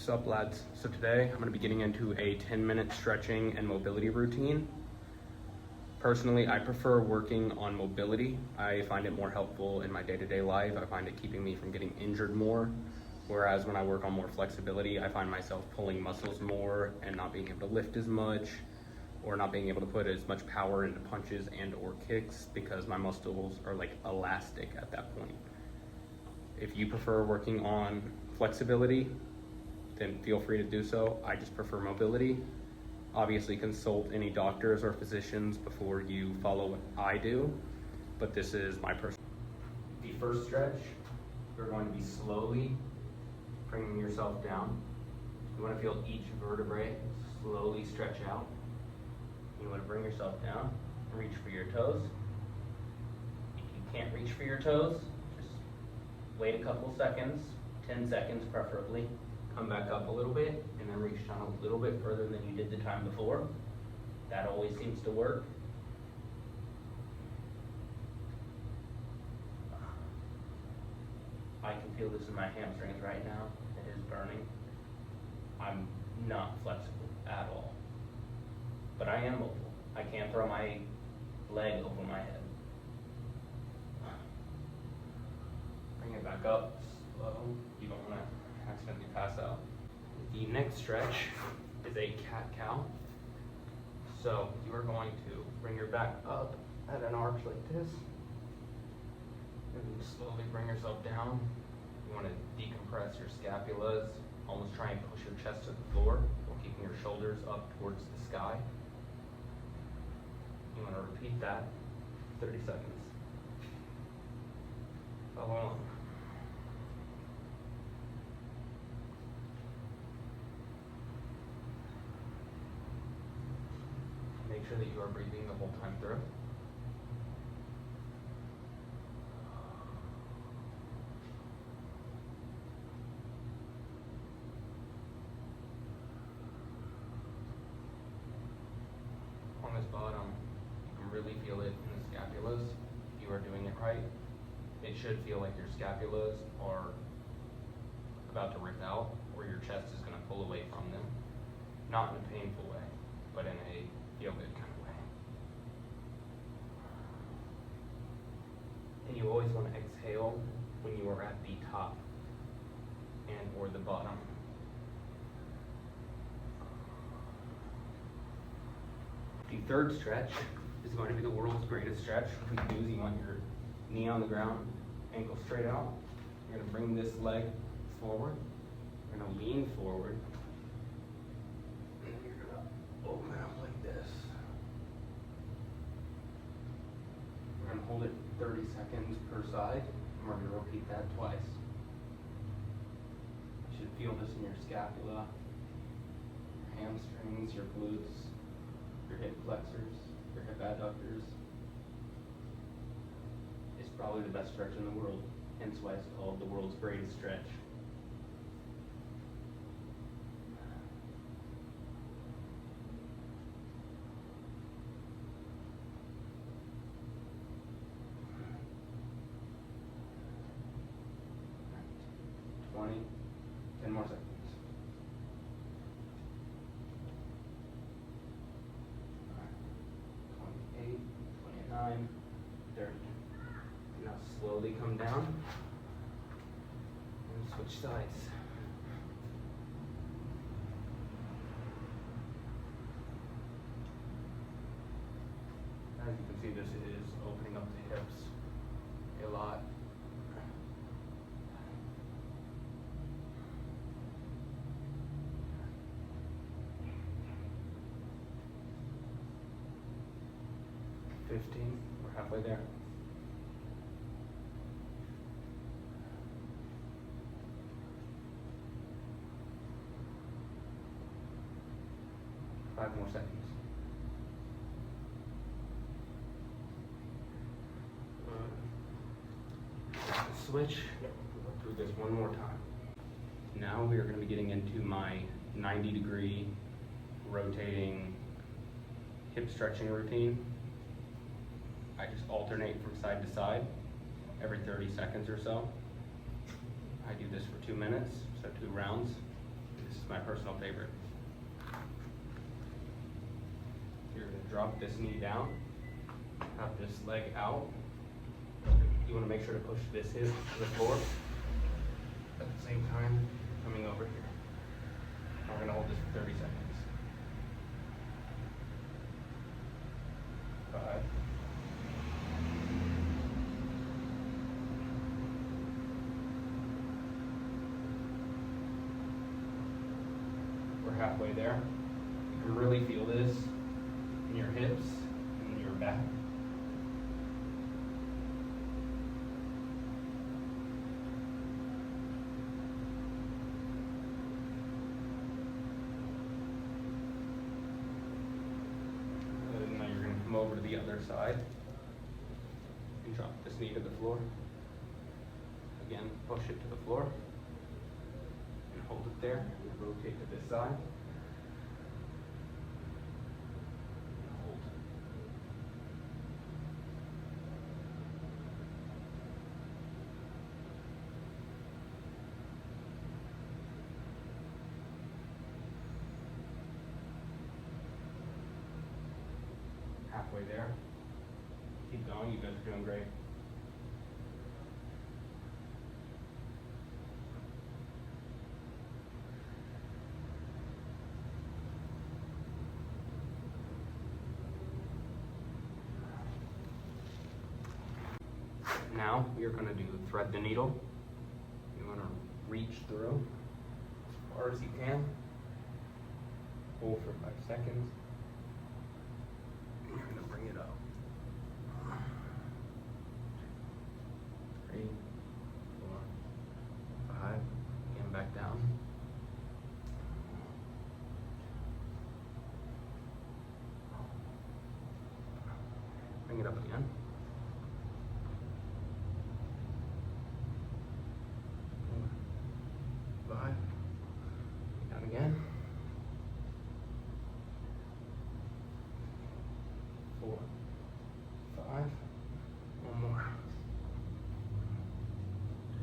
Sup lads, so today I'm going to be getting into a 10-minute stretching and mobility routine. Personally, I prefer working on mobility. I find it more helpful in my day-to-day life. I find it keeping me from getting injured more. Whereas when I work on more flexibility, I find myself pulling muscles more and not being able to lift as much, or not being able to put as much power into punches and or kicks because my muscles are like elastic at that point. If you prefer working on flexibility, then feel free to do so. I just prefer mobility. Obviously consult any doctors or physicians before you follow what I do, but this is my personal. The first stretch, you're going to be slowly bringing yourself down. You want to feel each vertebrae slowly stretch out. You want to bring yourself down, reach for your toes. If you can't reach for your toes, just wait a couple seconds, 10 seconds preferably. Come back up a little bit and then reach down a little bit further than you did the time before. That always seems to work. I can feel this in my hamstrings right now. It is burning. I'm not flexible at all, but I am mobile. I can't throw my leg over my head. Bring it back up slow. You don't want to accidentally pass out. The next stretch is a cat-cow. So you are going to bring your back up at an arch like this, and slowly bring yourself down. You want to decompress your scapulas, almost try and push your chest to the floor while keeping your shoulders up towards the sky. You want to repeat that 30 seconds. Follow along. Make sure that you are breathing the whole time through. On this bottom, you can really feel it in the scapulas. If you are doing it right, it should feel like your scapulas are about to rip out, or your chest is going to pull away from them. Not in a painful way, but in a feel-good kind of way. And you always want to exhale when you are at the top and or the bottom. The third stretch is going to be the world's greatest stretch. What you do is you want your knee on the ground, ankle straight out. You're going to bring this leg forward. You're going to lean forward. And you're going to open up like this. We're going to hold it 30 seconds per side, and we're going to repeat that twice. You should feel this in your scapula, your hamstrings, your glutes, your hip flexors, your hip adductors. It's probably the best stretch in the world, hence why it's called the world's greatest stretch. Right. 10 more seconds. 28, 29, 30. Now slowly come down and switch sides. As you can see, this is opening up the hips a lot. We're halfway there. Five more seconds. Switch. We'll do this one more time. Now we are going to be getting into my 90-degree rotating hip stretching routine. I just alternate from side to side every 30 seconds or so. I do this for 2 minutes, so 2 rounds. This is my personal favorite. You're gonna drop this knee down, have this leg out. You wanna make sure to push this hip to the floor. At the same time, coming over here. We're gonna hold this for 30 seconds. 5. We're halfway there. You can really feel this in your hips and in your back. Now you're going to come over to the other side and drop this knee to the floor. Again, push it to the floor and hold it there and rotate to this side. Hold. Halfway there. Keep going, you guys are doing great. Now we are going to do thread the needle. You want to reach through as far as you can. Hold for 5 seconds. You're going to bring it up. 3, 4, 5. Again, back down. Bring it up again. 4, 5. Down again. 4, 5. One more. 2,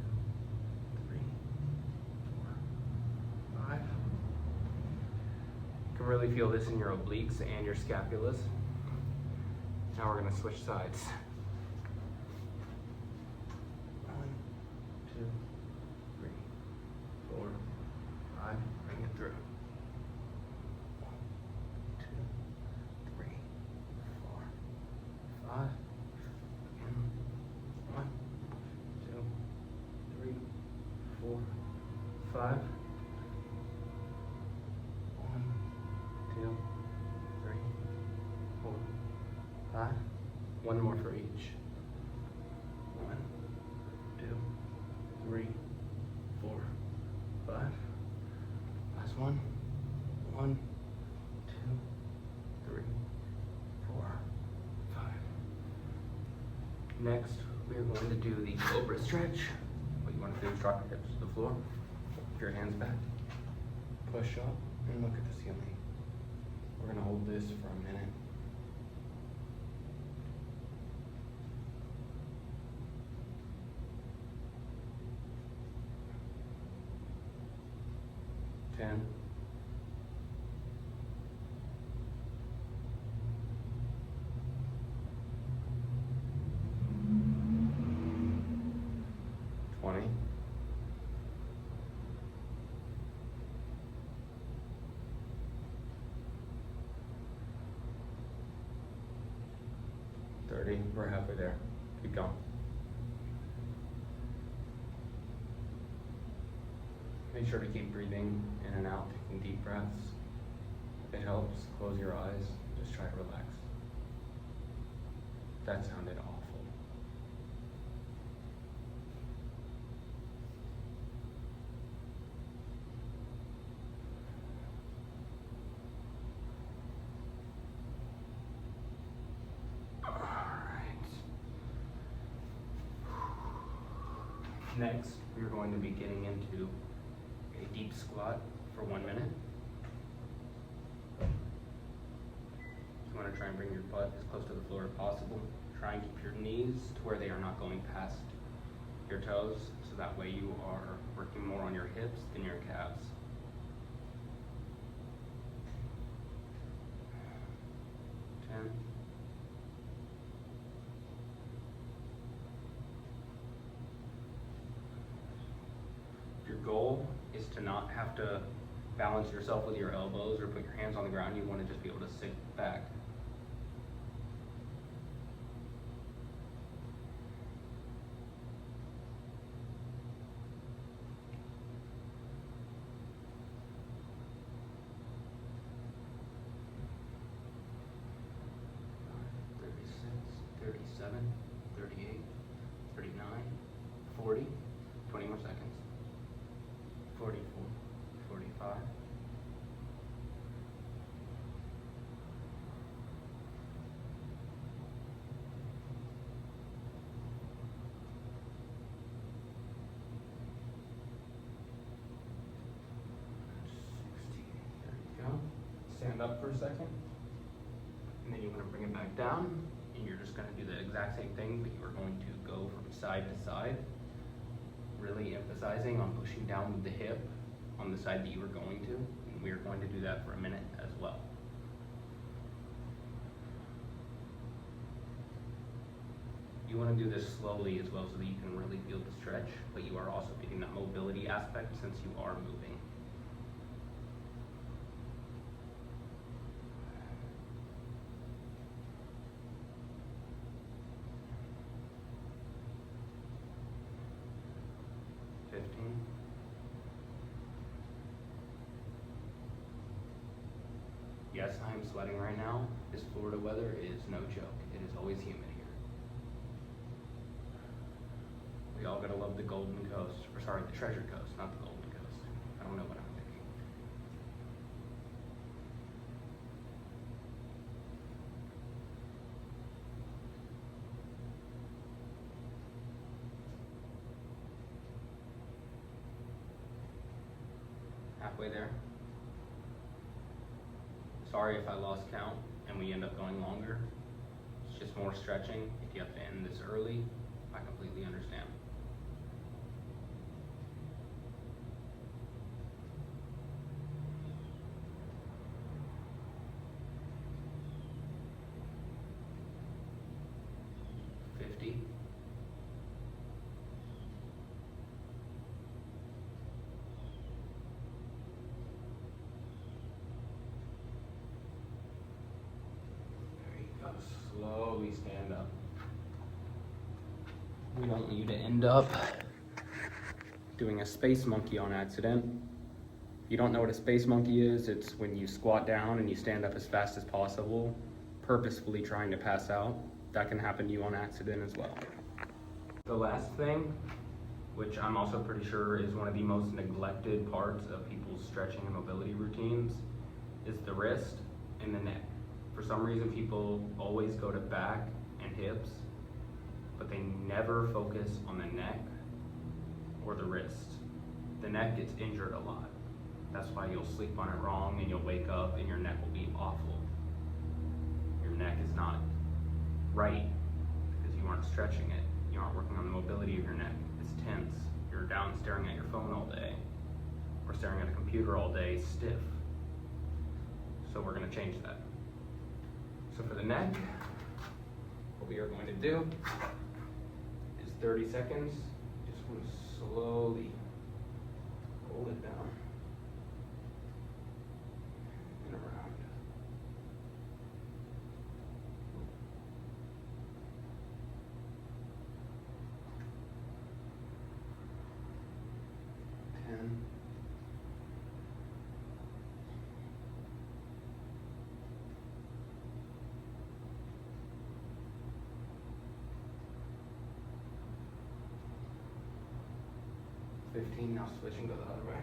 3, 4, 5. You can really feel this in your obliques and your scapulas. Now we're going to switch sides. 1, 2, 3, 4, 5. Bring it through. 1, 2, 3, 4, 5. Again. 1, 2, 3, 4, 5. 1, 2, 3, 4, 5. One more for each. 1, 2, 3, 4, 5. Last one. 1, 2, 3, 4, 5. Next, we are going to do the cobra stretch. What you want to do is drop your hips to the floor. Put your hands back. Push up and look at the ceiling. We're going to hold this for a minute. 10. 20. 30. We're halfway there. Keep going. Make sure to keep breathing in and out, taking deep breaths. If it helps, close your eyes. Just try to relax. That sounded awful. Next, we're going to be getting into a deep squat for 1 minute. You want to try and bring your butt as close to the floor as possible. Try and keep your knees to where they are not going past your toes, so that way you are working more on your hips than your calves. 10. Your goal is to not have to balance yourself with your elbows or put your hands on the ground. You want to just be able to sit back. Seven, 38, 39, 40, 20 more seconds, 44, 45, 60, there you go. Stand up for a second, and then you want to bring it back down. And you're just going to do the exact same thing, but you're going to go from side to side, really emphasizing on pushing down with the hip on the side that you were going to, and we are going to do that for a minute as well. You want to do this slowly as well so that you can really feel the stretch, but you are also getting that mobility aspect since you are moving. Yes, I am sweating right now. This Florida weather is no joke. It is always humid here. We all gotta love the Golden Coast, or sorry, the Treasure Coast, not the Golden Coast. I don't know what I'm thinking. Halfway there. Sorry if I lost count and we end up going longer. It's just more stretching. If you have to end this early, I completely understand. Slowly stand up. We don't want you to end up doing a space monkey on accident. If you don't know what a space monkey is, it's when you squat down and you stand up as fast as possible, purposefully trying to pass out. That can happen to you on accident as well. The last thing, which I'm also pretty sure is one of the most neglected parts of people's stretching and mobility routines, is the wrist and the neck. For some reason, people always go to back and hips, but they never focus on the neck or the wrist. The neck gets injured a lot. That's why you'll sleep on it wrong and you'll wake up and your neck will be awful. Your neck is not right because you aren't stretching it. You aren't working on the mobility of your neck. It's tense. You're down staring at your phone all day or staring at a computer all day, stiff. So we're going to change that. So for the neck, what we are going to do is 30 seconds. Just want to slowly pull it down and around. Ten. 15, now switch and go the other way.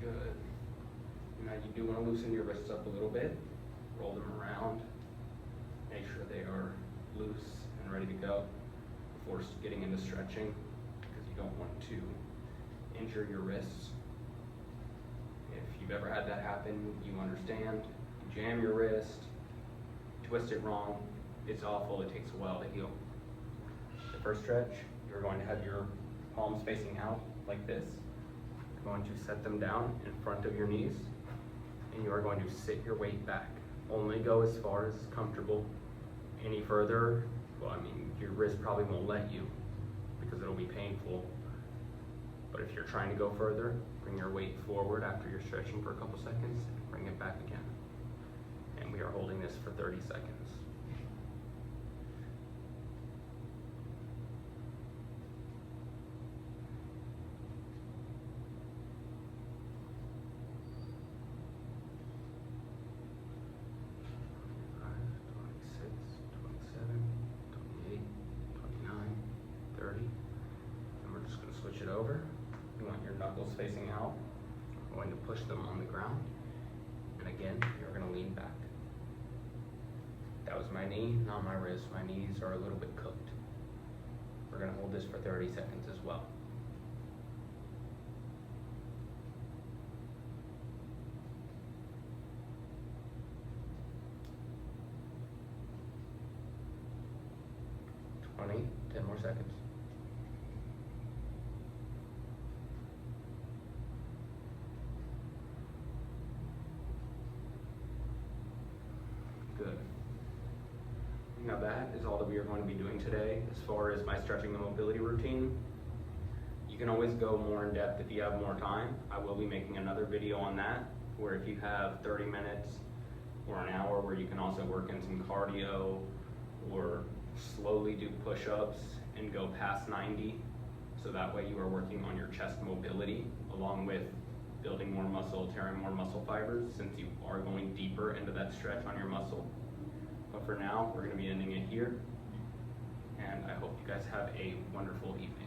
Good. Now you do want to loosen your wrists up a little bit. Roll them around, make sure they are loose and ready to go before getting into stretching, because you You don't want to injure your wrists. If you've ever had that happen, you understand. You jam your wrist, twist it wrong, it's awful, it takes a while to heal. The first stretch, you're going to have your palms facing out like this. You're going to set them down in front of your knees, and you are going to sit your weight back. Only go as far as comfortable. Any further, well, I mean, your wrist probably won't let you because it'll be painful. But if you're trying to go further, bring your weight forward after you're stretching for a couple seconds, bring it back again. And we are holding this for 30 seconds. Switch it over. You want your knuckles facing out. We're going to push them on the ground. And again, you're going to lean back. That was my knee, not my wrist. My knees are a little bit cooked. We're going to hold this for 30 seconds as well. Twenty, 10 more seconds. Good. Now that is all that we are going to be doing today as far as my stretching and mobility routine. You can always go more in depth if you have more time. I will be making another video on that, where if you have 30 minutes or an hour, where you can also work in some cardio or slowly do push-ups and go past 90. So that way you are working on your chest mobility along with building more muscle, tearing more muscle fibers, since you are going deeper into that stretch on your muscle. But for now, we're going to be ending it here, and I hope you guys have a wonderful evening.